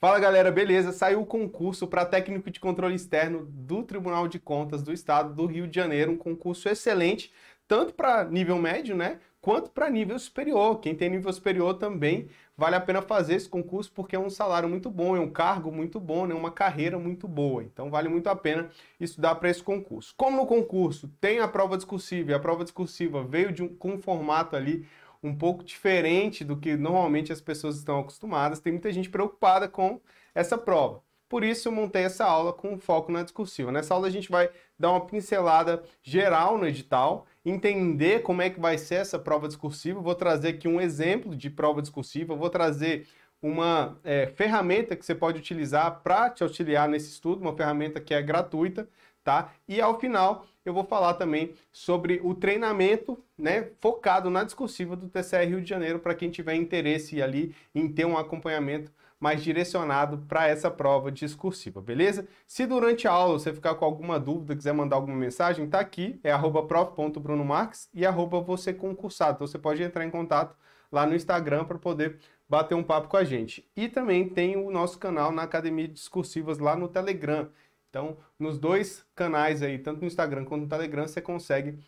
Fala galera, beleza? Saiu o concurso para técnico de controle externo do Tribunal de Contas do Estado do Rio de Janeiro, um concurso excelente, tanto para nível médio, né, quanto para nível superior. Quem tem nível superior também vale a pena fazer esse concurso porque é um salário muito bom, é um cargo muito bom, né, uma carreira muito boa. Então vale muito a pena estudar para esse concurso. Como no concurso tem a prova discursiva e a prova discursiva veio com um formato ali um pouco diferente do que normalmente as pessoas estão acostumadas, tem muita gente preocupada com essa prova. Por isso eu montei essa aula com foco na discursiva. Nessa aula a gente vai dar uma pincelada geral no edital, entender como é que vai ser essa prova discursiva. Vou trazer aqui um exemplo de prova discursiva, vou trazer uma ferramenta que você pode utilizar para te auxiliar nesse estudo, uma ferramenta que é gratuita, tá? E ao final eu vou falar também sobre o treinamento, né, focado na discursiva do TCE Rio de Janeiro, para quem tiver interesse ali em ter um acompanhamento mais direcionado para essa prova discursiva, beleza? Se durante a aula você ficar com alguma dúvida, quiser mandar alguma mensagem, tá aqui, é @prof.brunomarques e @vocêconcursado. Então você pode entrar em contato lá no Instagram para poder bater um papo com a gente. E também tem o nosso canal na Academia de Discursivas lá no Telegram. Então, nos dois canais aí, tanto no Instagram quanto no Telegram, você consegue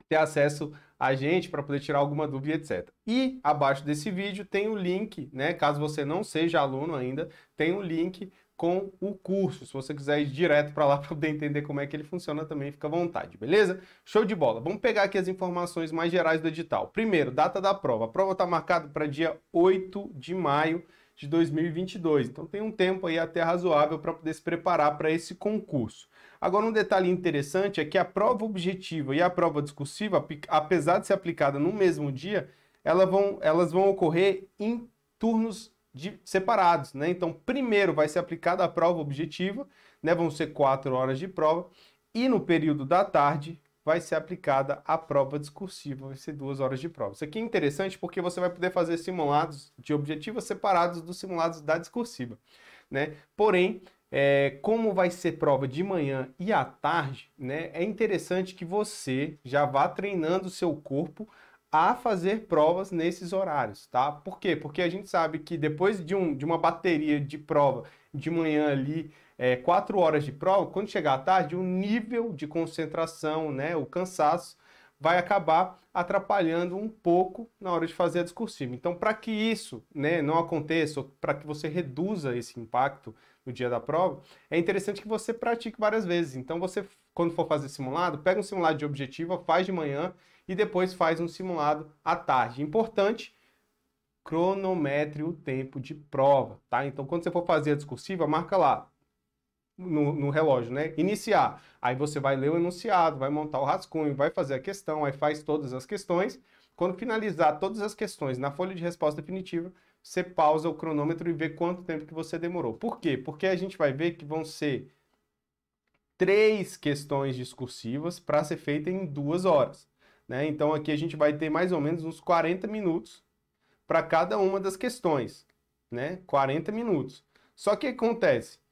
ter acesso a gente para poder tirar alguma dúvida, etc. E abaixo desse vídeo tem o link, né? Caso você não seja aluno ainda, tem o link com o curso. Se você quiser ir direto para lá para poder entender como é que ele funciona, também fica à vontade, beleza? Show de bola. Vamos pegar aqui as informações mais gerais do edital. Primeiro, data da prova. A prova está marcada para dia 8 de maio de 2022. Então tem um tempo aí até razoável para poder se preparar para esse concurso. Agora, um detalhe interessante é que a prova objetiva e a prova discursiva, apesar de ser aplicada no mesmo dia, elas vão ocorrer em turnos separados, né? Então, primeiro vai ser aplicada a prova objetiva, né? Vão ser 4 horas de prova, e no período da tarde vai ser aplicada a prova discursiva, vai ser 2 horas de prova. Isso aqui é interessante porque você vai poder fazer simulados de objetiva separados dos simulados da discursiva, né? Porém, como vai ser prova de manhã e à tarde, né, é interessante que você já vá treinando o seu corpo a fazer provas nesses horários, tá? Por quê? Porque a gente sabe que depois de uma bateria de prova de manhã ali, 4 horas de prova, quando chegar à tarde, o nível de concentração, né, o cansaço, vai acabar atrapalhando um pouco na hora de fazer a discursiva. Então, para que isso, né, não aconteça, para que você reduza esse impacto no dia da prova, é interessante que você pratique várias vezes. Então, você, quando for fazer simulado, pega um simulado de objetiva, faz de manhã e depois faz um simulado à tarde. Importante, cronometre o tempo de prova, tá? Então, quando você for fazer a discursiva, marca lá no relógio, né? Iniciar. Aí você vai ler o enunciado, vai montar o rascunho, vai fazer a questão, aí faz todas as questões. Quando finalizar todas as questões na folha de resposta definitiva, você pausa o cronômetro e vê quanto tempo que você demorou. Por quê? Porque a gente vai ver que vão ser 3 questões discursivas para ser feita em 2 horas, né? Então aqui a gente vai ter mais ou menos uns 40 minutos para cada uma das questões, né? 40 minutos. Só que o que acontece?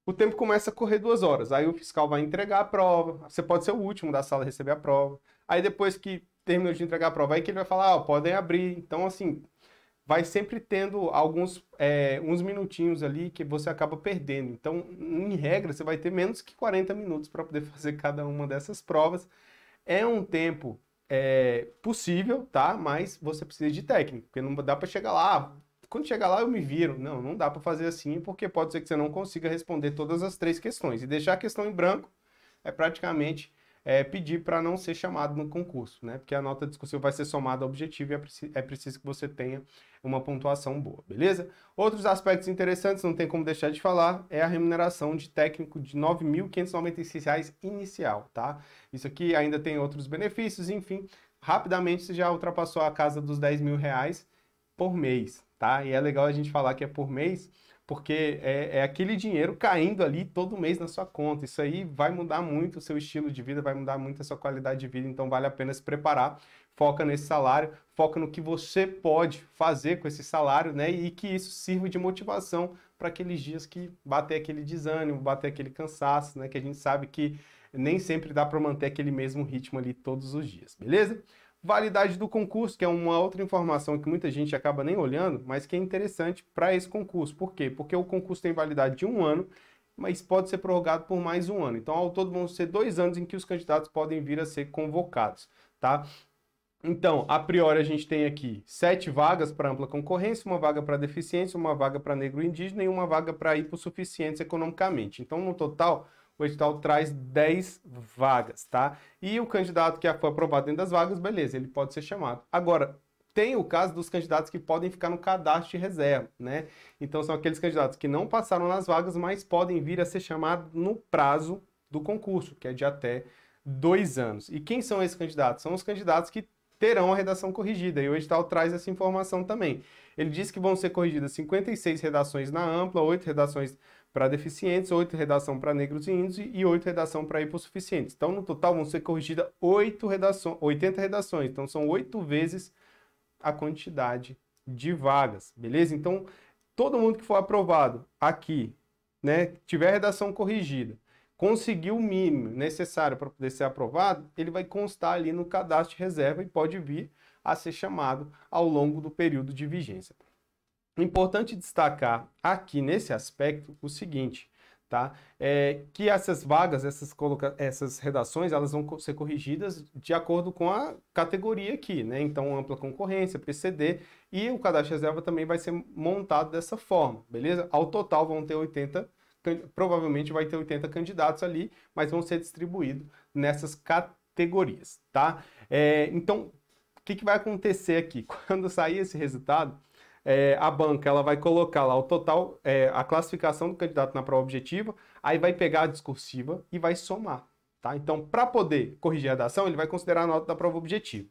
O tempo começa a correr 2 horas, aí o fiscal vai entregar a prova, você pode ser o último da sala a receber a prova, aí depois que terminou de entregar a prova, aí que ele vai falar, ó, podem abrir. Então, assim, vai sempre tendo uns minutinhos ali que você acaba perdendo. Então, em regra, você vai ter menos que 40 minutos para poder fazer cada uma dessas provas. É um tempo possível, tá? Mas você precisa de técnica, porque não dá para chegar lá, quando chegar lá eu me viro. Não, não dá para fazer assim, porque pode ser que você não consiga responder todas as 3 questões. E deixar a questão em branco é praticamente pedir para não ser chamado no concurso, né? Porque a nota discursiva vai ser somada ao objetivo e é preciso que você tenha uma pontuação boa, beleza? Outros aspectos interessantes, não tem como deixar de falar, é a remuneração de técnico de R$ 9.596 inicial, tá? Isso aqui ainda tem outros benefícios, enfim, rapidamente você já ultrapassou a casa dos R$ 10.000 por mês, tá? E é legal a gente falar que é por mês, porque é aquele dinheiro caindo ali todo mês na sua conta. Isso aí vai mudar muito o seu estilo de vida, vai mudar muito a sua qualidade de vida, então vale a pena se preparar. Foca nesse salário, foca no que você pode fazer com esse salário, né? E que isso sirva de motivação para aqueles dias que bater aquele desânimo, bater aquele cansaço, né? Que a gente sabe que nem sempre dá para manter aquele mesmo ritmo ali todos os dias, beleza? Validade do concurso, que é uma outra informação que muita gente acaba nem olhando, mas que é interessante para esse concurso. Por quê? Porque o concurso tem validade de 1 ano, mas pode ser prorrogado por mais 1 ano. Então, ao todo, vão ser 2 anos em que os candidatos podem vir a ser convocados, tá? Então, a priori, a gente tem aqui 7 vagas para ampla concorrência, uma vaga para deficiência, uma vaga para negro indígena e uma vaga para hipossuficientes economicamente. Então, no total, o edital traz 10 vagas, tá? E o candidato que foi aprovado dentro das vagas, beleza, ele pode ser chamado. Agora, tem o caso dos candidatos que podem ficar no cadastro de reserva, né? Então, são aqueles candidatos que não passaram nas vagas, mas podem vir a ser chamados no prazo do concurso, que é de até 2 anos. E quem são esses candidatos? São os candidatos que terão a redação corrigida, e o edital traz essa informação também. Ele diz que vão ser corrigidas 56 redações na ampla, 8 redações para deficientes, 8 redação para negros e índios e 8 redação para hipossuficientes. Então, no total, vão ser corrigidas 80 redações. Então, são 8 vezes a quantidade de vagas, beleza? Então, todo mundo que for aprovado aqui, né, tiver redação corrigida, conseguiu o mínimo necessário para poder ser aprovado, ele vai constar ali no cadastro de reserva e pode vir a ser chamado ao longo do período de vigência. Importante destacar aqui nesse aspecto o seguinte, tá? Que essas vagas, essas redações, elas vão ser corrigidas de acordo com a categoria aqui, né? Então, ampla concorrência, PCD, e o cadastro de reserva também vai ser montado dessa forma, beleza? Ao total vão ter 80, provavelmente vai ter 80 candidatos ali, mas vão ser distribuídos nessas categorias, tá? Então, o que vai acontecer aqui? Quando sair esse resultado, a banca ela vai colocar lá o total, a classificação do candidato na prova objetiva, aí vai pegar a discursiva e vai somar, tá? Então, para poder corrigir a redação, ele vai considerar a nota da prova objetiva.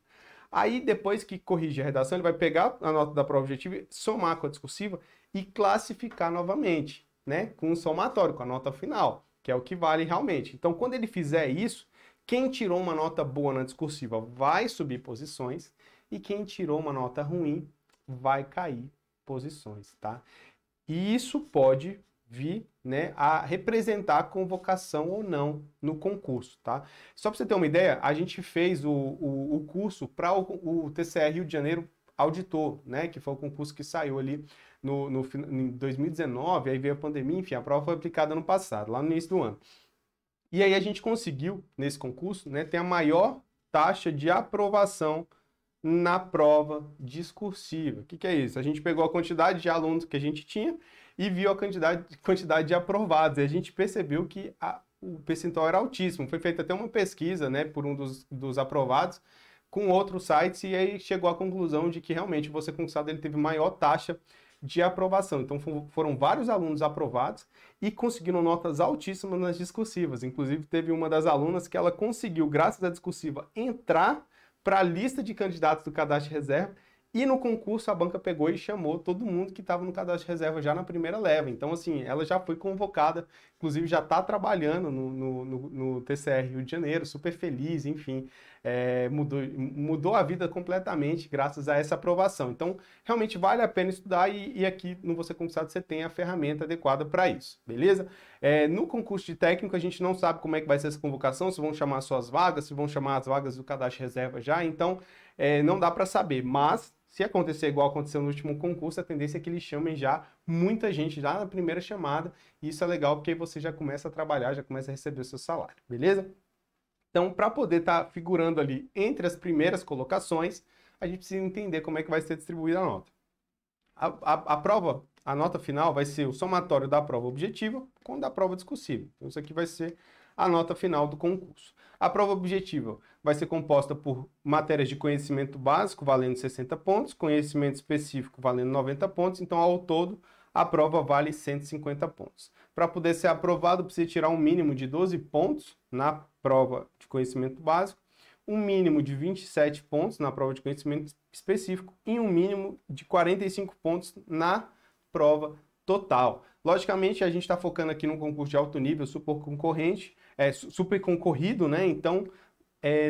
Aí, depois que corrigir a redação, ele vai pegar a nota da prova objetiva, somar com a discursiva e classificar novamente, né? Com um somatório, com a nota final, que é o que vale realmente. Então, quando ele fizer isso, quem tirou uma nota boa na discursiva vai subir posições e quem tirou uma nota ruim vai cair posições, tá? E isso pode vir, né, a representar a convocação ou não no concurso, tá? Só para você ter uma ideia, a gente fez o curso para o TCE Rio de Janeiro Auditor, né, que foi o concurso que saiu ali em 2019, aí veio a pandemia, enfim, a prova foi aplicada no passado, lá no início do ano. E aí a gente conseguiu, nesse concurso, né, ter a maior taxa de aprovação na prova discursiva. O que é isso? A gente pegou a quantidade de alunos que a gente tinha e viu a quantidade de aprovados. E a gente percebeu que o percentual era altíssimo. Foi feita até uma pesquisa, né, por um dos aprovados com outros sites e aí chegou à conclusão de que realmente o Você Conquistado ele teve maior taxa de aprovação. Então foram vários alunos aprovados e conseguiram notas altíssimas nas discursivas. Inclusive teve uma das alunas que ela conseguiu, graças à discursiva, entrar para a lista de candidatos do cadastro de reserva e no concurso a banca pegou e chamou todo mundo que estava no cadastro de reserva já na primeira leva. Então, assim, ela já foi convocada, inclusive já está trabalhando no TCE Rio de Janeiro, super feliz, enfim, mudou a vida completamente graças a essa aprovação. Então, realmente vale a pena estudar e aqui no Você Conquistado você tem a ferramenta adequada para isso, beleza? No concurso de técnico a gente não sabe como é que vai ser essa convocação, se vão chamar só as vagas, se vão chamar as vagas do cadastro de reserva já, então não dá para saber, mas se acontecer igual aconteceu no último concurso, a tendência é que eles chamem já muita gente já na primeira chamada, e isso é legal porque aí você já começa a trabalhar, já começa a receber o seu salário, beleza? Então, para poder estar figurando ali entre as primeiras colocações, a gente precisa entender como é que vai ser distribuída a nota. A prova, a nota final vai ser o somatório da prova objetiva com da prova discursiva. Então, isso aqui vai ser a nota final do concurso. A prova objetiva vai ser composta por matérias de conhecimento básico, valendo 60 pontos, conhecimento específico, valendo 90 pontos. Então, ao todo, a prova vale 150 pontos. Para poder ser aprovado, precisa tirar um mínimo de 12 pontos na prova de conhecimento básico, um mínimo de 27 pontos na prova de conhecimento específico e um mínimo de 45 pontos na prova total. Logicamente, a gente está focando aqui num concurso de alto nível, super concorrente, super concorrido, né? Então,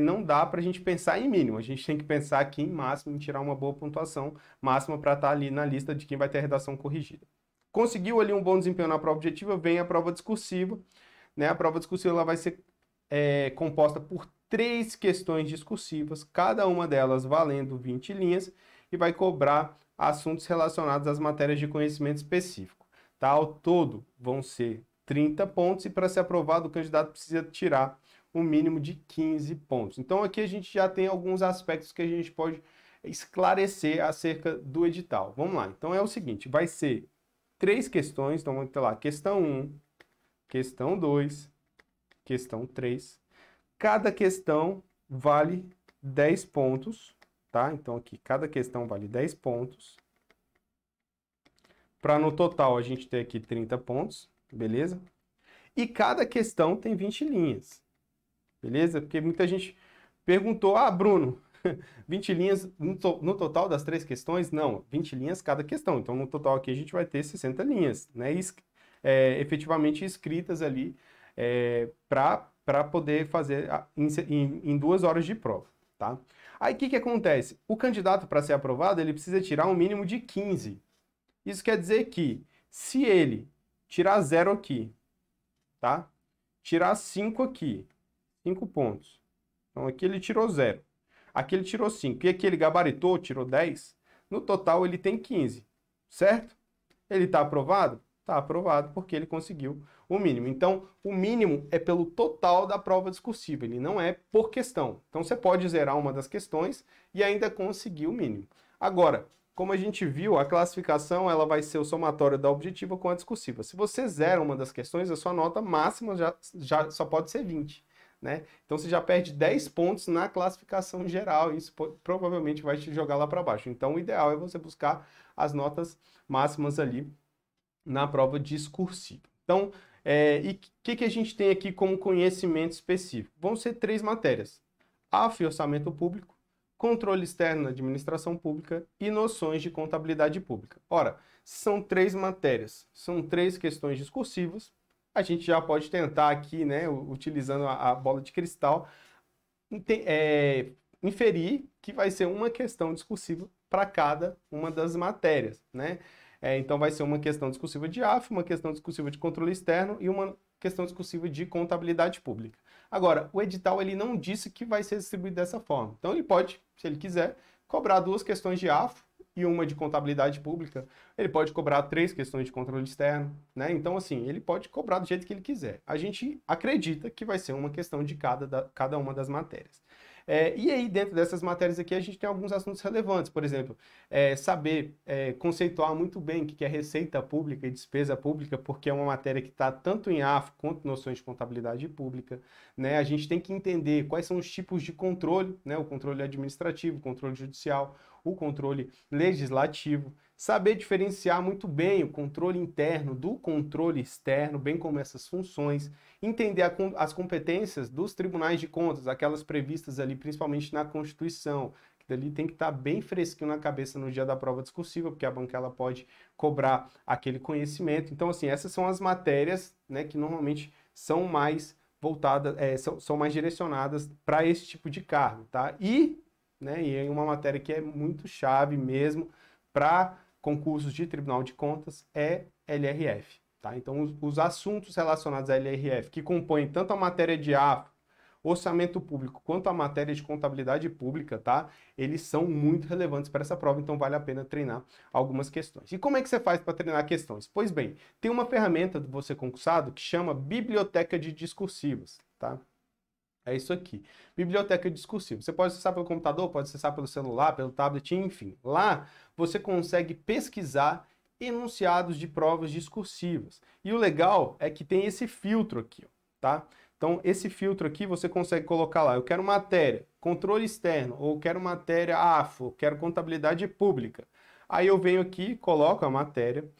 não dá para a gente pensar em mínimo, a gente tem que pensar aqui em máximo, em tirar uma boa pontuação máxima para estar ali na lista de quem vai ter a redação corrigida. Conseguiu ali um bom desempenho na prova objetiva, vem a prova discursiva, né? A prova discursiva ela vai ser composta por 3 questões discursivas, cada uma delas valendo 20 linhas, e vai cobrar assuntos relacionados às matérias de conhecimento específico. Tá? Ao todo, vão ser 30 pontos, e para ser aprovado, o candidato precisa tirar um mínimo de 15 pontos. Então, aqui a gente já tem alguns aspectos que a gente pode esclarecer acerca do edital. Vamos lá. Então, é o seguinte, vai ser 3 questões, então vamos ter lá questão 1, questão 2, questão 3. Cada questão vale 10 pontos, tá? Então aqui, cada questão vale 10 pontos. Para no total a gente ter aqui 30 pontos, beleza? E cada questão tem 20 linhas, beleza? Porque muita gente perguntou, Bruno, 20 linhas no total das 3 questões? Não, 20 linhas cada questão. Então, no total aqui a gente vai ter 60 linhas, né? Efetivamente escritas ali para poder fazer em 2 horas de prova, tá? Aí, o que acontece? O candidato, para ser aprovado, ele precisa tirar um mínimo de 15. Isso quer dizer que, se ele tirar 0 aqui, tá? Tirar 5 aqui, 5 pontos. Então, aqui ele tirou 0. Aqui ele tirou 5. E aqui ele gabaritou, tirou 10. No total, ele tem 15, certo? Ele está aprovado? Está aprovado, porque ele conseguiu o mínimo. Então, o mínimo é pelo total da prova discursiva, ele não é por questão. Então, você pode zerar uma das questões e ainda conseguir o mínimo. Agora, como a gente viu, a classificação ela vai ser o somatório da objetiva com a discursiva. Se você zera uma das questões, a sua nota máxima já só pode ser 20. Né? Então você já perde 10 pontos na classificação geral, e isso provavelmente vai te jogar lá para baixo. Então o ideal é você buscar as notas máximas ali na prova discursiva. Então, e o que a gente tem aqui como conhecimento específico? Vão ser 3 matérias: AF e Orçamento Público, Controle Externo na Administração Pública e Noções de Contabilidade Pública. Ora, são 3 matérias, são 3 questões discursivas. A gente já pode tentar aqui, né, utilizando a bola de cristal, inferir que vai ser uma questão discursiva para cada uma das matérias, né? Então vai ser uma questão discursiva de AF, uma questão discursiva de controle externo e uma questão discursiva de contabilidade pública. Agora, o edital ele não disse que vai ser distribuído dessa forma. Então ele pode, se ele quiser, cobrar 2 questões de AF e uma de contabilidade pública. Ele pode cobrar 3 questões de controle externo, né? Então, assim, ele pode cobrar do jeito que ele quiser. A gente acredita que vai ser uma questão de cada uma das matérias. E aí, dentro dessas matérias aqui, a gente tem alguns assuntos relevantes. Por exemplo, saber conceituar muito bem o que é receita pública e despesa pública, porque é uma matéria que está tanto em AF quanto noções de contabilidade pública, né? A gente tem que entender quais são os tipos de controle, né? O controle administrativo, o controle judicial, o controle legislativo. Saber diferenciar muito bem o controle interno do controle externo, bem como essas funções. Entender as competências dos tribunais de contas, aquelas previstas ali principalmente na Constituição, que dali tem que estar bem fresquinho na cabeça no dia da prova discursiva, porque a banca ela pode cobrar aquele conhecimento. Então, assim, essas são as matérias, né, que normalmente são mais voltadas, são mais direcionadas para esse tipo de cargo, tá? E é uma matéria que é muito chave mesmo para concursos de Tribunal de Contas é LRF, tá? Então, os assuntos relacionados à LRF, que compõem tanto a matéria de AF, Orçamento Público, quanto a matéria de Contabilidade Pública, tá? Eles são muito relevantes para essa prova, então vale a pena treinar algumas questões. E como é que você faz para treinar questões? Pois bem, tem uma ferramenta do Você Concursado que chama Biblioteca de Discursivas, tá? É isso aqui. Biblioteca discursiva. Você pode acessar pelo computador, pode acessar pelo celular, pelo tablet, enfim. Lá você consegue pesquisar enunciados de provas discursivas. E o legal é que tem esse filtro aqui, tá? Então, esse filtro aqui você consegue colocar lá. Eu quero matéria, controle externo, ou quero matéria AFO, quero contabilidade pública. Aí eu venho aqui, coloco a matéria,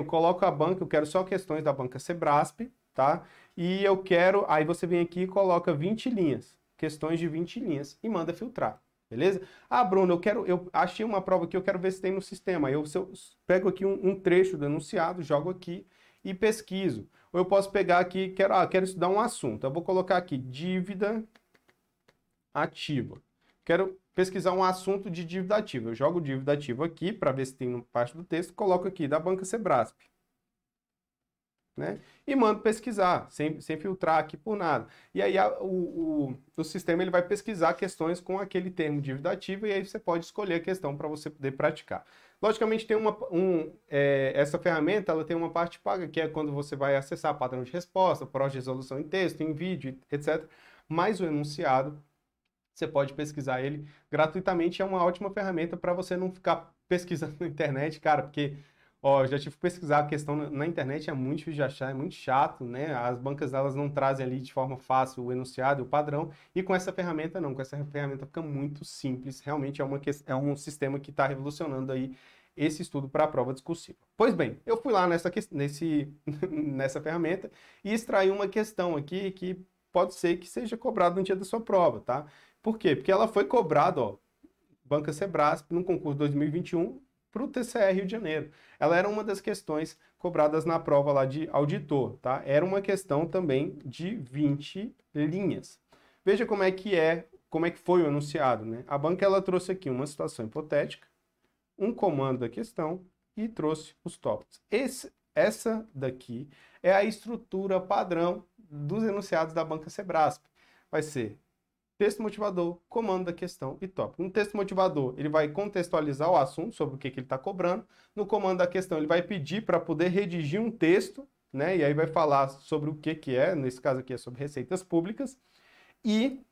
coloco a banca, eu quero só questões da banca Sebrasp, tá? E eu quero, aí você vem aqui e coloca 20 linhas, questões de 20 linhas e manda filtrar, beleza? Bruno, eu achei uma prova que eu quero ver se tem no sistema. Aí eu pego aqui um trecho do enunciado, jogo aqui e pesquiso. Ou eu posso pegar aqui, quero estudar um assunto. Eu vou colocar aqui dívida ativa. Quero pesquisar um assunto de dívida ativa. Eu jogo dívida ativa aqui para ver se tem parte do texto, coloco aqui da banca Sebrasp. né? E mando pesquisar, sem filtrar aqui por nada. E aí o sistema ele vai pesquisar questões com aquele termo dívida ativa e aí você pode escolher a questão para você poder praticar. Logicamente, tem essa ferramenta ela tem uma parte paga, que é quando você vai acessar padrão de resposta, pós-resolução em texto, em vídeo, etc. Mas o enunciado, você pode pesquisar ele gratuitamente, é uma ótima ferramenta para você não ficar pesquisando na internet, cara, porque ó, eu já tive que pesquisar a questão na internet, é muito difícil de achar, é muito chato, né? As bancas elas não trazem ali de forma fácil o enunciado, o padrão, e com essa ferramenta não, com essa ferramenta fica muito simples, realmente é um sistema que está revolucionando aí esse estudo para a prova discursiva. Pois bem, eu fui lá nessa ferramenta e extraí uma questão aqui que pode ser que seja cobrada no dia da sua prova, tá? Por quê? Porque ela foi cobrada, ó, Banca Sebrasp, no concurso 2021, para o TCE Rio de Janeiro. Ela era uma das questões cobradas na prova lá de auditor, tá? Era uma questão também de 20 linhas. Veja como é que foi o enunciado, né? A banca ela trouxe aqui uma situação hipotética, um comando da questão e trouxe os tópicos. Essa daqui é a estrutura padrão dos enunciados da Banca Sebrasp. Vai ser texto motivador, comando da questão e tópico. No texto motivador, ele vai contextualizar o assunto sobre o que ele está cobrando. No comando da questão, ele vai pedir para poder redigir um texto, né? E aí vai falar sobre o que é, nesse caso aqui é sobre receitas públicas. E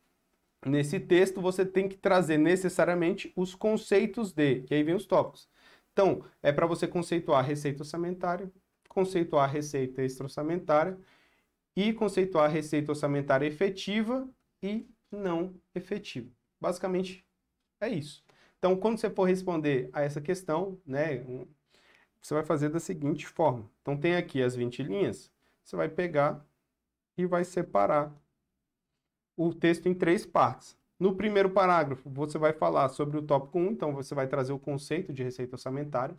nesse texto você tem que trazer necessariamente os conceitos de, e aí vem os tópicos. Então, é para você conceituar a receita orçamentária, conceituar a receita extra-orçamentária e conceituar a receita orçamentária efetiva e não efetivo. Basicamente é isso. Então, quando você for responder a essa questão, né, você vai fazer da seguinte forma. Então, tem aqui as 20 linhas, você vai pegar e vai separar o texto em 3 partes. No primeiro parágrafo, você vai falar sobre o tópico 1, então você vai trazer o conceito de receita orçamentária.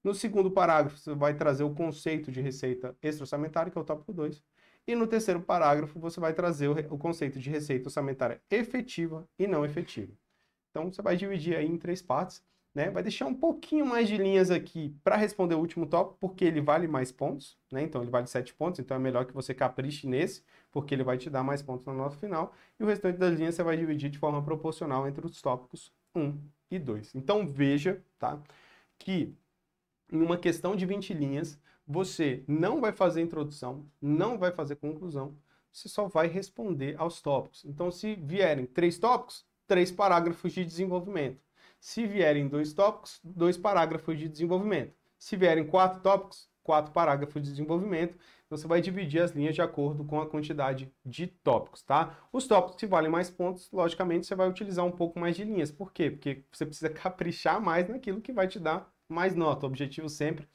No segundo parágrafo, você vai trazer o conceito de receita extra-orçamentária, que é o tópico 2. E no terceiro parágrafo, você vai trazer o conceito de receita orçamentária efetiva e não efetiva. Então, você vai dividir aí em 3 partes, né? Vai deixar um pouquinho mais de linhas aqui para responder o último tópico, porque ele vale mais pontos, né? Então, ele vale 7 pontos, então é melhor que você capriche nesse, porque ele vai te dar mais pontos na nota final. E o restante das linhas você vai dividir de forma proporcional entre os tópicos 1 e 2. Então, veja, tá? Que em uma questão de 20 linhas, você não vai fazer introdução, não vai fazer conclusão, você só vai responder aos tópicos. Então, se vierem 3 tópicos, 3 parágrafos de desenvolvimento. Se vierem 2 tópicos, 2 parágrafos de desenvolvimento. Se vierem 4 tópicos, 4 parágrafos de desenvolvimento. Então, você vai dividir as linhas de acordo com a quantidade de tópicos, tá? Os tópicos que valem mais pontos, logicamente, você vai utilizar um pouco mais de linhas. Por quê? Porque você precisa caprichar mais naquilo que vai te dar mais nota. O objetivo sempre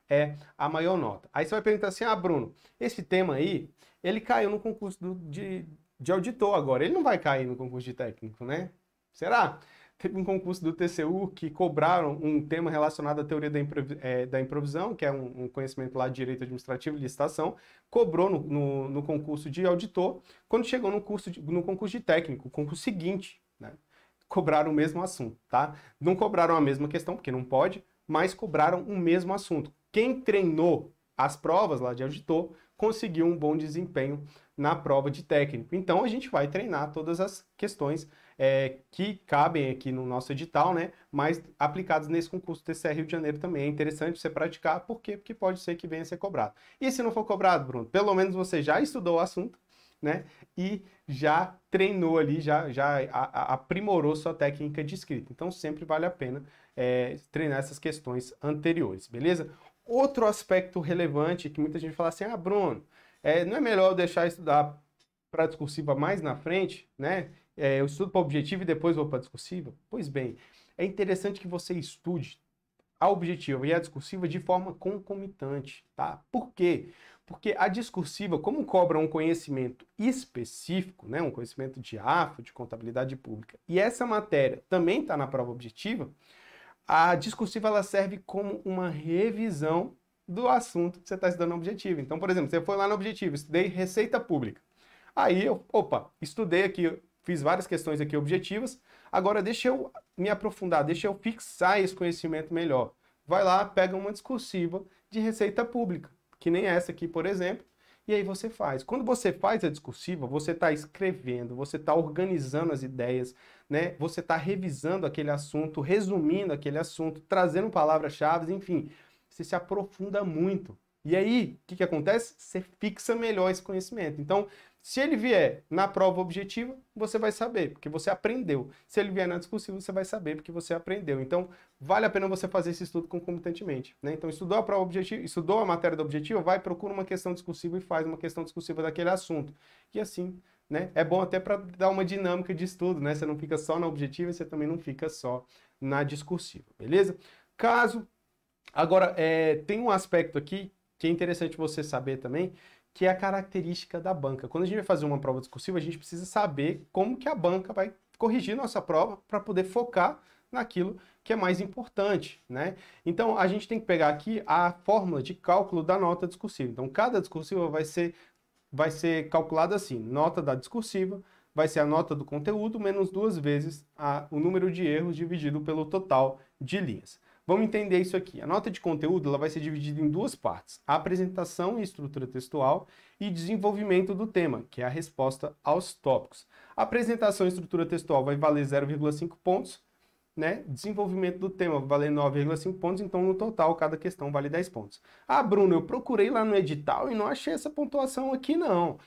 é a maior nota. Aí você vai perguntar assim, Bruno, esse tema aí, ele caiu no concurso de auditor agora, ele não vai cair no concurso de técnico, né? Será? Teve um concurso do TCU que cobraram um tema relacionado à teoria da improvisão, que é um conhecimento lá de direito administrativo e licitação, cobrou no concurso de auditor, quando chegou no concurso de técnico, o concurso seguinte, né? Cobraram o mesmo assunto, tá? Não cobraram a mesma questão, porque não pode, mas cobraram o mesmo assunto. Quem treinou as provas lá de auditor conseguiu um bom desempenho na prova de técnico. Então, a gente vai treinar todas as questões que cabem aqui no nosso edital, né? Mas aplicadas nesse concurso TCE Rio de Janeiro também. É interessante você praticar, por quê? Porque pode ser que venha a ser cobrado. E se não for cobrado, Bruno, pelo menos você já estudou o assunto, né? E já treinou ali, já aprimorou sua técnica de escrita. Então, sempre vale a pena treinar essas questões anteriores, beleza? Outro aspecto relevante que muita gente fala assim, Bruno, não é melhor eu deixar estudar para a discursiva mais na frente, né? Eu estudo para objetiva e depois vou para a discursiva? Pois bem, é interessante que você estude a objetiva e a discursiva de forma concomitante, tá? Por quê? Porque a discursiva, como cobra um conhecimento específico, né, um conhecimento de AFO, de contabilidade pública, e essa matéria também está na prova objetiva, a discursiva ela serve como uma revisão do assunto que você está estudando no objetivo. Então, por exemplo, você foi lá no objetivo, estudei receita pública. Aí eu, estudei aqui, fiz várias questões aqui objetivas, agora deixa eu me aprofundar, deixa eu fixar esse conhecimento melhor. Vai lá, pega uma discursiva de receita pública, que nem essa aqui, por exemplo, e aí você faz. Quando você faz a discursiva, você está escrevendo, você está organizando as ideias, né? Você está revisando aquele assunto, resumindo aquele assunto, trazendo palavras-chave, enfim, você se aprofunda muito. E aí, o que acontece? Você fixa melhor esse conhecimento. Então, se ele vier na prova objetiva, você vai saber, porque você aprendeu. Se ele vier na discursiva, você vai saber, porque você aprendeu. Então, vale a pena você fazer esse estudo concomitantemente, né? Então, estudou a prova objetiva, estudou a matéria da objetiva, vai, procura uma questão discursiva e faz uma questão discursiva daquele assunto. E assim, né? É bom até para dar uma dinâmica de estudo, né? Você não fica só na objetiva e você também não fica só na discursiva, beleza? Agora, tem um aspecto aqui que é interessante você saber também, que é a característica da banca. Quando a gente vai fazer uma prova discursiva, a gente precisa saber como que a banca vai corrigir nossa prova para poder focar naquilo que é mais importante, né? Então, a gente tem que pegar aqui a fórmula de cálculo da nota discursiva. Então, cada discursiva vai ser calculada assim, nota da discursiva vai ser a nota do conteúdo menos 2 vezes o número de erros dividido pelo total de linhas. Vamos entender isso aqui. A nota de conteúdo ela vai ser dividida em 2 partes. A apresentação e estrutura textual e desenvolvimento do tema, que é a resposta aos tópicos. A apresentação e estrutura textual vai valer 0,5 pontos, né? Desenvolvimento do tema vai valer 9,5 pontos, então no total cada questão vale 10 pontos. Ah, Bruno, eu procurei lá no edital e não achei essa pontuação aqui não.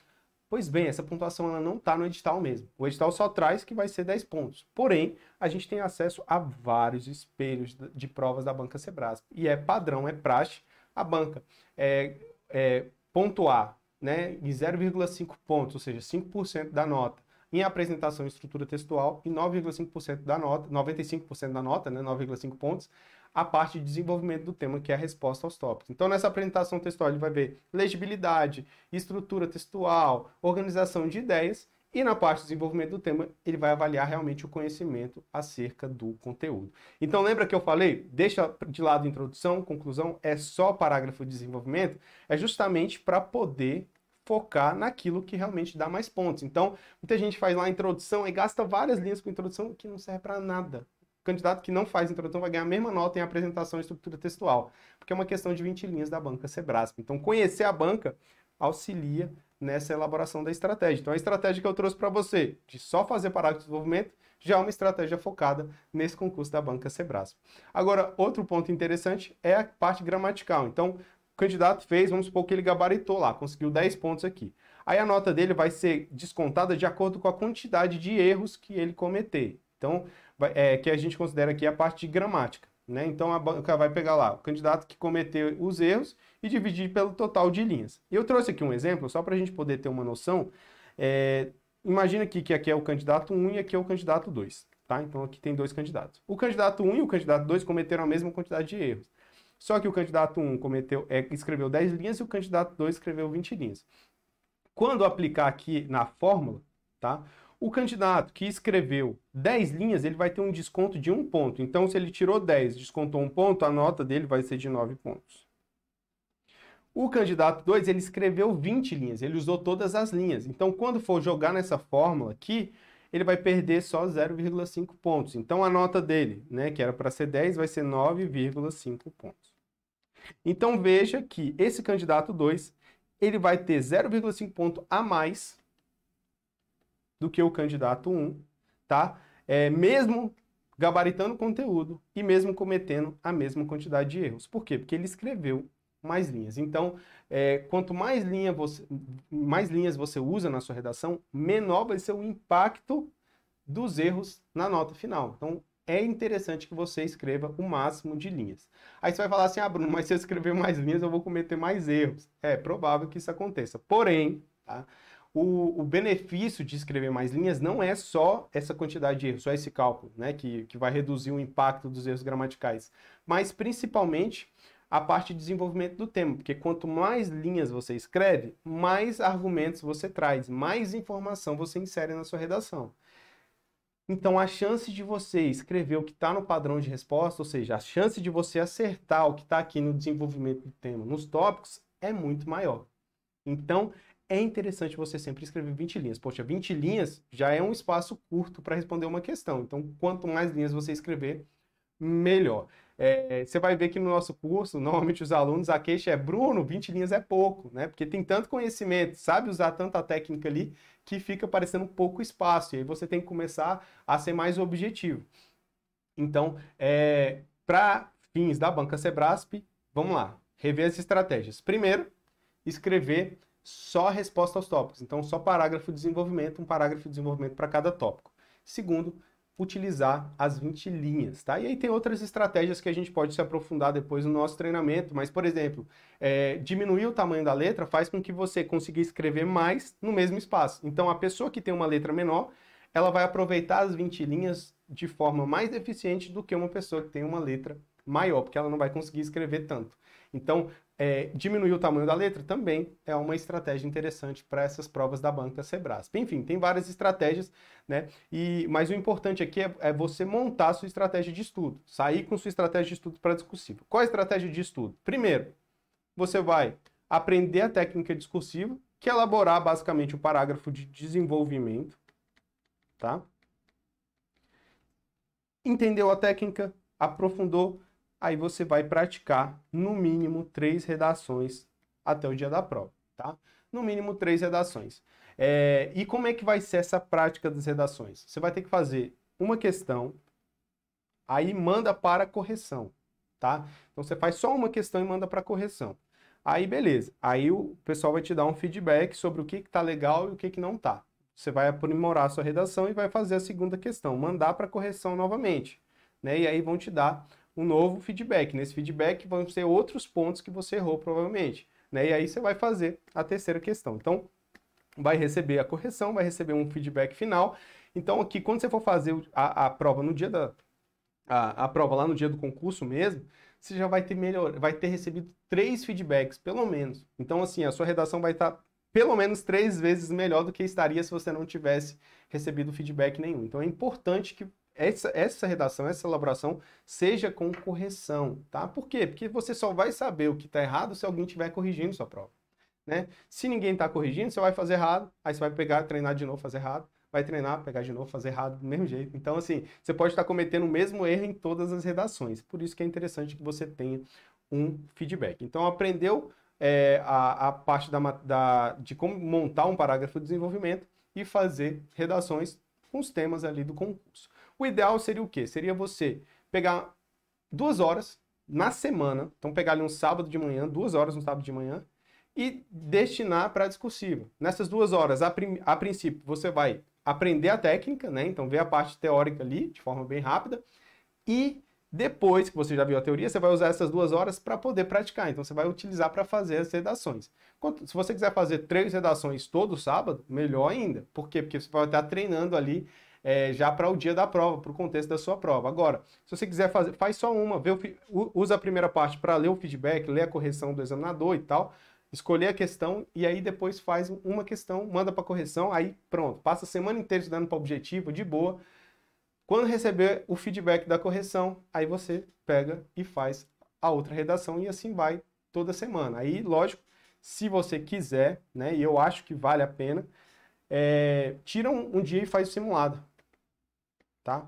Pois bem, essa pontuação ela não está no edital mesmo. O edital só traz que vai ser 10 pontos. Porém, a gente tem acesso a vários espelhos de provas da banca Sebrasp. E é padrão, é praxe, a banca pontuar, né, em 0,5 pontos, ou seja, 5% da nota, em apresentação e estrutura textual e 9,5% da nota, 95% da nota, né, 9,5 pontos, a parte de desenvolvimento do tema, que é a resposta aos tópicos. Então, nessa apresentação textual, ele vai ver legibilidade, estrutura textual, organização de ideias, e na parte de desenvolvimento do tema, ele vai avaliar realmente o conhecimento acerca do conteúdo. Então, lembra que eu falei? Deixa de lado a introdução, conclusão, é só parágrafo de desenvolvimento, é justamente para poder focar naquilo que realmente dá mais pontos. Então, muita gente faz lá a introdução e gasta várias linhas com introdução que não serve para nada. O candidato que não faz introdução vai ganhar a mesma nota em apresentação e estrutura textual, porque é uma questão de 20 linhas da banca Sebrasp. Então, conhecer a banca auxilia nessa elaboração da estratégia. Então, a estratégia que eu trouxe para você, de só fazer parágrafo de desenvolvimento, já é uma estratégia focada nesse concurso da banca Sebrasp. Agora, outro ponto interessante é a parte gramatical. Então, o candidato fez, vamos supor que ele gabaritou lá, conseguiu 10 pontos aqui. Aí a nota dele vai ser descontada de acordo com a quantidade de erros que ele cometer. Então, que a gente considera aqui a parte de gramática, né? Então, a banca vai pegar lá o candidato que cometeu os erros e dividir pelo total de linhas. E eu trouxe aqui um exemplo, só para a gente poder ter uma noção. Imagina aqui que aqui é o candidato 1 e aqui é o candidato 2, tá? Então, aqui tem 2 candidatos. O candidato 1 e o candidato 2 cometeram a mesma quantidade de erros. Só que o candidato 1 escreveu 10 linhas e o candidato 2 escreveu 20 linhas. Quando aplicar aqui na fórmula, tá? O candidato que escreveu 10 linhas, ele vai ter um desconto de 1 ponto. Então, se ele tirou 10, descontou 1 ponto, a nota dele vai ser de 9 pontos. O candidato 2, ele escreveu 20 linhas, ele usou todas as linhas. Então, quando for jogar nessa fórmula aqui, ele vai perder só 0,5 pontos. Então, a nota dele, né, que era para ser 10, vai ser 9,5 pontos. Então, veja que esse candidato 2, ele vai ter 0,5 ponto a mais do que o candidato 1, tá? Mesmo gabaritando o conteúdo e mesmo cometendo a mesma quantidade de erros. Por quê? Porque ele escreveu mais linhas. Então, quanto mais linhas você usa na sua redação, menor vai ser o impacto dos erros na nota final. Então, é interessante que você escreva o máximo de linhas. Aí você vai falar assim, Bruno, mas se eu escrever mais linhas, eu vou cometer mais erros. É provável que isso aconteça. Porém, tá? O benefício de escrever mais linhas não é só essa quantidade de erros, só esse cálculo, né, que vai reduzir o impacto dos erros gramaticais, mas principalmente a parte de desenvolvimento do tema, porque quanto mais linhas você escreve, mais argumentos você traz, mais informação você insere na sua redação. Então, a chance de você escrever o que está no padrão de resposta, ou seja, a chance de você acertar o que está aqui no desenvolvimento do tema, nos tópicos, é muito maior. Então, é interessante você sempre escrever 20 linhas. Poxa, 20 linhas já é um espaço curto para responder uma questão. Então, quanto mais linhas você escrever, melhor. você vai ver que no nosso curso, normalmente os alunos, a queixa é, Bruno, 20 linhas é pouco, né? Porque tem tanto conhecimento, sabe usar tanta técnica ali, que fica parecendo pouco espaço. E aí você tem que começar a ser mais objetivo. Então, para fins da banca Sebrasp, vamos lá, rever as estratégias. Primeiro, escrever só a resposta aos tópicos. Então, só parágrafo de desenvolvimento, um parágrafo de desenvolvimento para cada tópico. Segundo, utilizar as 20 linhas, tá? E aí tem outras estratégias que a gente pode se aprofundar depois no nosso treinamento, mas, por exemplo, diminuir o tamanho da letra faz com que você consiga escrever mais no mesmo espaço. Então, a pessoa que tem uma letra menor, ela vai aproveitar as 20 linhas de forma mais eficiente do que uma pessoa que tem uma letra maior, porque ela não vai conseguir escrever tanto. Então, diminuir o tamanho da letra também é uma estratégia interessante para essas provas da banca Sebrasp. Enfim, tem várias estratégias, né? Mas o importante aqui é você montar a sua estratégia de estudo, sair com sua estratégia de estudo para discursiva. Qual a estratégia de estudo? Primeiro, você vai aprender a técnica discursiva, que é elaborar basicamente um parágrafo de desenvolvimento, tá? Entendeu a técnica, aprofundou, aí você vai praticar no mínimo 3 redações até o dia da prova, tá? No mínimo 3 redações. E como é que vai ser essa prática das redações? Você vai ter que fazer uma questão, aí manda para correção, tá? Então você faz só uma questão e manda para correção. Aí beleza, aí o pessoal vai te dar um feedback sobre o que tá legal e o que não tá. Você vai aprimorar a sua redação e vai fazer a segunda questão, mandar para correção novamente, né? E aí vão te dar um novo feedback. Nesse feedback vão ser outros pontos que você errou provavelmente, né? E aí você vai fazer a terceira questão. Então, vai receber a correção, vai receber um feedback final. Então, aqui, quando você for fazer a prova no dia a prova lá no dia do concurso mesmo, você já vai ter recebido 3 feedbacks, pelo menos. Então, assim, a sua redação vai estar pelo menos 3 vezes melhor do que estaria se você não tivesse recebido feedback nenhum. Então é importante que essa redação, essa elaboração seja com correção, tá? Por quê? Porque você só vai saber o que está errado se alguém estiver corrigindo sua prova, né? Se ninguém está corrigindo, você vai fazer errado, aí você vai pegar, treinar de novo, fazer errado, vai treinar, pegar de novo, fazer errado do mesmo jeito. Então, assim, você pode estar cometendo o mesmo erro em todas as redações. Por isso que é interessante que você tenha um feedback. Então, aprendeu a parte de como montar um parágrafo de desenvolvimento e fazer redações com os temas ali do concurso. O ideal seria o quê? Seria você pegar 2 horas na semana, então pegar ali um sábado de manhã, 2 horas no sábado de manhã, e destinar para a discursiva. Nessas 2 horas, a princípio, você vai aprender a técnica, né? Então ver a parte teórica ali, de forma bem rápida, e depois que você já viu a teoria, você vai usar essas 2 horas para poder praticar. Então, você vai utilizar para fazer as redações. Se você quiser fazer 3 redações todo sábado, melhor ainda. Por quê? Porque você vai estar treinando ali já para o dia da prova, para o contexto da sua prova. Agora, se você quiser fazer, faz só uma, usa a primeira parte para ler o feedback, ler a correção do examinador e tal, escolher a questão e aí depois faz uma questão, manda para correção, aí pronto. Passa a semana inteira estudando para objetivo, de boa. Quando receber o feedback da correção, aí você pega e faz a outra redação e assim vai toda semana. Aí, lógico, se você quiser, né, e eu acho que vale a pena, tira um dia e faz o simulado, tá?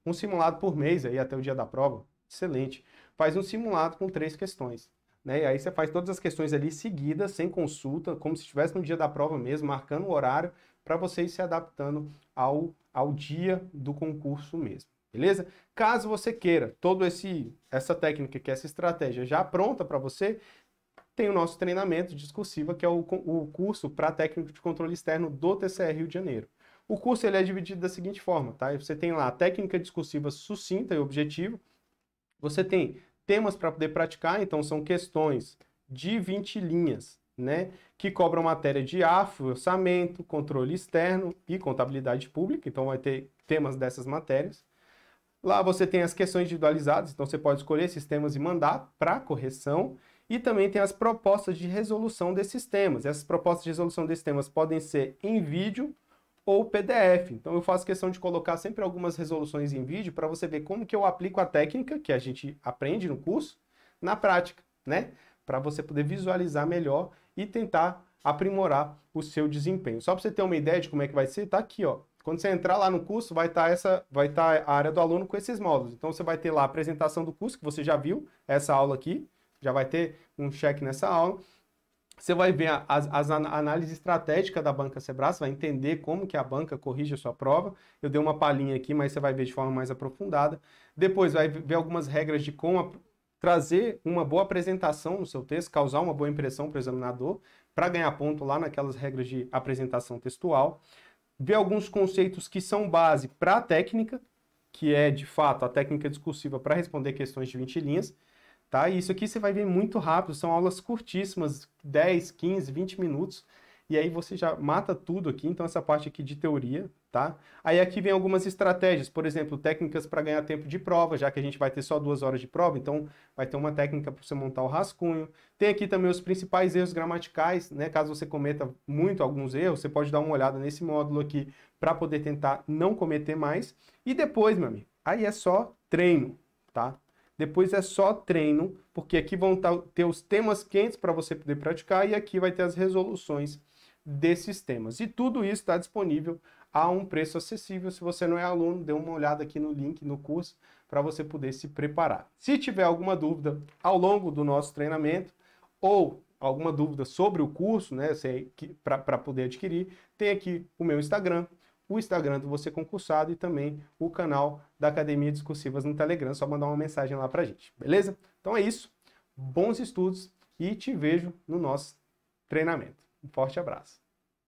Um simulado por mês aí até o dia da prova, excelente. Faz um simulado com 3 questões, né? E aí você faz todas as questões ali seguidas, sem consulta, como se estivesse no dia da prova mesmo, marcando o horário, para você ir se adaptando ao dia do concurso mesmo, beleza? Caso você queira essa técnica, que é essa estratégia já pronta para você, tem o nosso treinamento discursiva, que é o curso para técnico de controle externo do TCE Rio de Janeiro. O curso ele é dividido da seguinte forma, tá? Você tem lá a técnica discursiva sucinta e objetiva, você tem temas para poder praticar, então são questões de 20 linhas, né, que cobram matéria de AFO, orçamento, controle externo e contabilidade pública, então vai ter temas dessas matérias. Lá você tem as questões individualizadas, então você pode escolher esses temas e mandar para correção, e também tem as propostas de resolução desses temas. Essas propostas de resolução desses temas podem ser em vídeo ou PDF. Então eu faço questão de colocar sempre algumas resoluções em vídeo para você ver como que eu aplico a técnica que a gente aprende no curso na prática, né? Para você poder visualizar melhor e tentar aprimorar o seu desempenho. Só para você ter uma ideia de como é que vai ser, tá aqui, ó, Quando você entrar lá no curso, vai estar a área do aluno com esses módulos. Então você vai ter lá a apresentação do curso, que você já viu, essa aula aqui, já vai ter um check nessa aula. Você vai ver as análises estratégicas da banca Sebrae, vai entender como que a banca corrige a sua prova. Eu dei uma palhinha aqui, mas você vai ver de forma mais aprofundada. Depois vai ver algumas regras de como trazer uma boa apresentação no seu texto, causar uma boa impressão para o examinador, para ganhar ponto lá naquelas regras de apresentação textual. Ver alguns conceitos que são base para a técnica, que é, de fato, a técnica discursiva para responder questões de 20 linhas. Tá? E isso aqui você vai ver muito rápido, são aulas curtíssimas, 10, 15, 20 minutos, e aí você já mata tudo aqui, então essa parte aqui de teoria, tá? Aí aqui vem algumas estratégias, por exemplo, técnicas para ganhar tempo de prova, já que a gente vai ter só 2 horas de prova, então vai ter uma técnica para você montar o rascunho. Tem aqui também os principais erros gramaticais, né? Caso você cometa alguns erros, você pode dar uma olhada nesse módulo aqui para poder tentar não cometer mais. E depois, meu amigo, aí é só treino, tá? Depois é só treino, porque aqui vão ter os temas quentes para você poder praticar e aqui vai ter as resoluções desses temas. E tudo isso está disponível a um preço acessível. Se você não é aluno, dê uma olhada aqui no link no curso para você poder se preparar. Se tiver alguma dúvida ao longo do nosso treinamento ou alguma dúvida sobre o curso, né, para poder adquirir, tem aqui o meu Instagram, o Instagram do Você Concursado e também o canal da Academia Discursivas no Telegram. Só mandar uma mensagem lá pra gente, beleza? Então é isso. Bons estudos e te vejo no nosso treinamento. Um forte abraço.